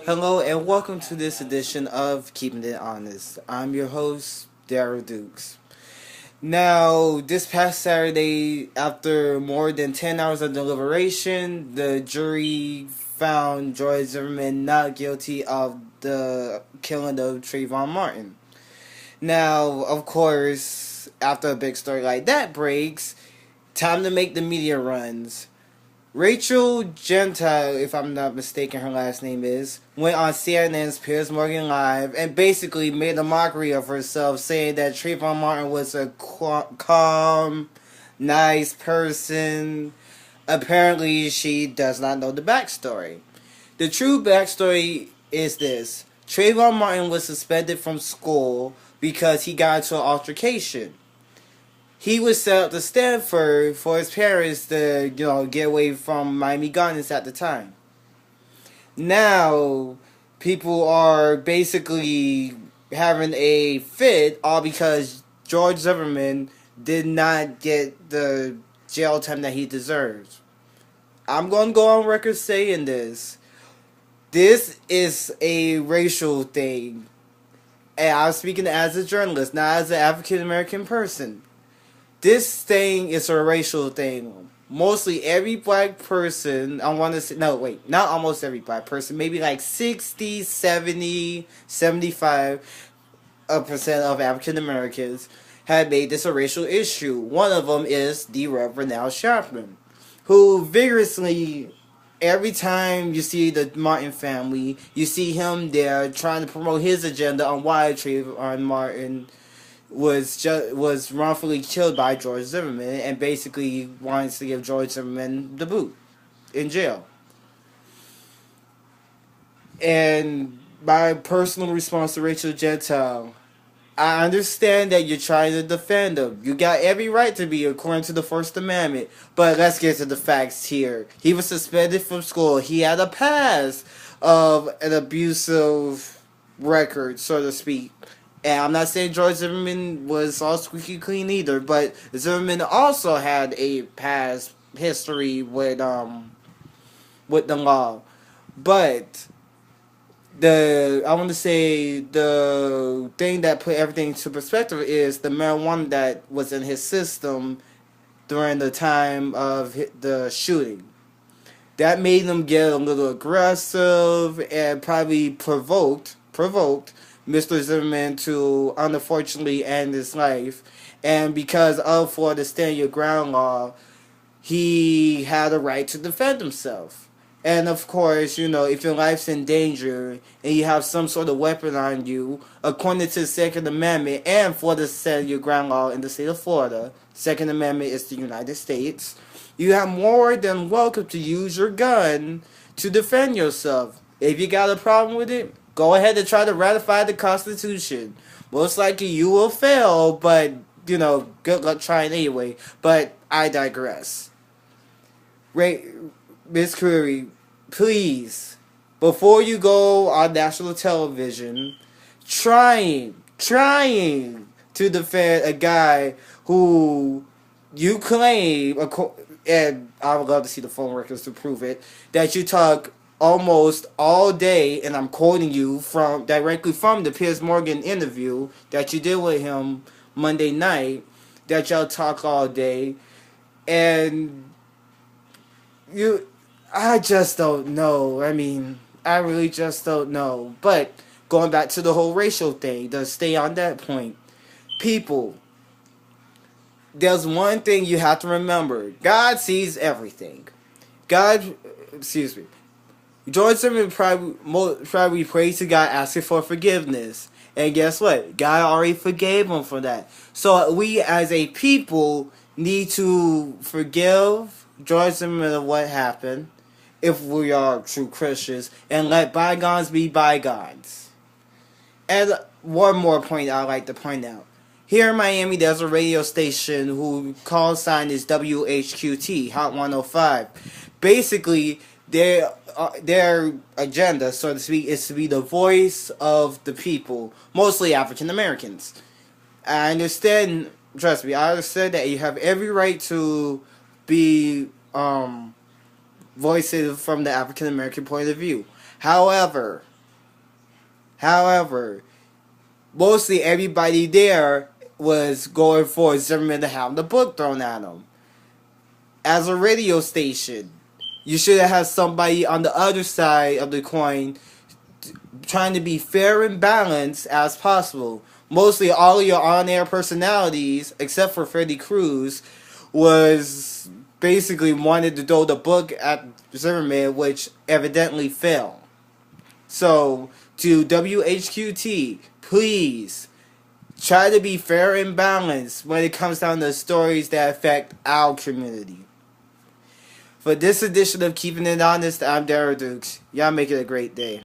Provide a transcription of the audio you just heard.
Hello and welcome to this edition of Keeping It Honest. I'm your host, Daryl Dukes. Now, this past Saturday, after more than 10 hours of deliberation, the jury found George Zimmerman not guilty of the killing of Trayvon Martin. Now, of course, after a big story like that breaks, time to make the media runs. Rachel Gentile, if I'm not mistaken, her last name is, went on CNN's Piers Morgan Live and basically made a mockery of herself, saying that Trayvon Martin was a calm, nice person. Apparently, she does not know the backstory. The true backstory is this: Trayvon Martin was suspended from school because he got into an altercation. He was sent up to Stanford for his parents to, get away from Miami Gardens at the time. Now, people are basically having a fit all because George Zimmerman did not get the jail time that he deserves. I'm going to go on record saying this. This is a racial thing. And I'm speaking as a journalist, not as an African American person. This thing is a racial thing. Mostly every black person, I want to say, no, wait, not almost every black person, maybe like 60, 70, 75% of African Americans have made this a racial issue. One of them is the Reverend Al Sharpton, who vigorously, every time you see the Martin family, you see him there trying to promote his agenda on why Trayvon Martin was wrongfully killed by George Zimmerman, and basically wants to give George Zimmerman the boot in jail. And my personal response to Rachel Gentile: I understand that you're trying to defend him. You got every right to be, according to the First Amendment. But let's get to the facts here. He was suspended from school. He had a past of an abusive record, so to speak. And I'm not saying George Zimmerman was all squeaky clean either, but Zimmerman also had a past history with the law. But I want to say the thing that put everything into perspective is the marijuana that was in his system during the time of the shooting. That made him get a little aggressive and probably provoked Mr. Zimmerman to unfortunately end his life. And because of Florida Stand Your Ground law, he had a right to defend himself. And of course, if your life's in danger and you have some sort of weapon on you, according to the Second Amendment and Florida Stand Your Ground law in the state of Florida, Second Amendment is the United States, you have more than welcome to use your gun to defend yourself. If you got a problem with it, go ahead and try to ratify the Constitution. Most likely you will fail, but, good luck trying anyway. But I digress. Miss Curry, please, before you go on national television, trying to defend a guy who you claim, and I would love to see the phone records to prove it, that you talk almost all day, and I'm quoting you directly from the Piers Morgan interview that you did with him Monday night, that y'all talk all day, and I just don't know. I mean, I really just don't know. But going back to the whole racial thing, to stay on that point, people, there's one thing you have to remember: God sees everything. George Zimmerman probably prayed to God asking for forgiveness. And guess what? God already forgave him for that. So we as a people need to forgive George Zimmerman of what happened, if we are true Christians, and let bygones be bygones. And one more point I'd like to point out. Here in Miami, there's a radio station who call sign is WHQT, Hot 105. Basically, their agenda, so to speak, is to be the voice of the people, mostly African Americans. I understand, trust me, I understand that you have every right to be voices from the African American point of view. However, however, mostly everybody there was going for Zimmerman to have the book thrown at him. As a radio station, you should have somebody on the other side of the coin trying to be fair and balanced as possible. Mostly all of your on-air personalities, except for Freddie Cruz, was basically wanted to throw the book at Zimmerman, which evidently failed. So, to WHQT, please try to be fair and balanced when it comes down to stories that affect our community. For this edition of Keeping It Honest, I'm Darryl Dukes. Y'all make it a great day.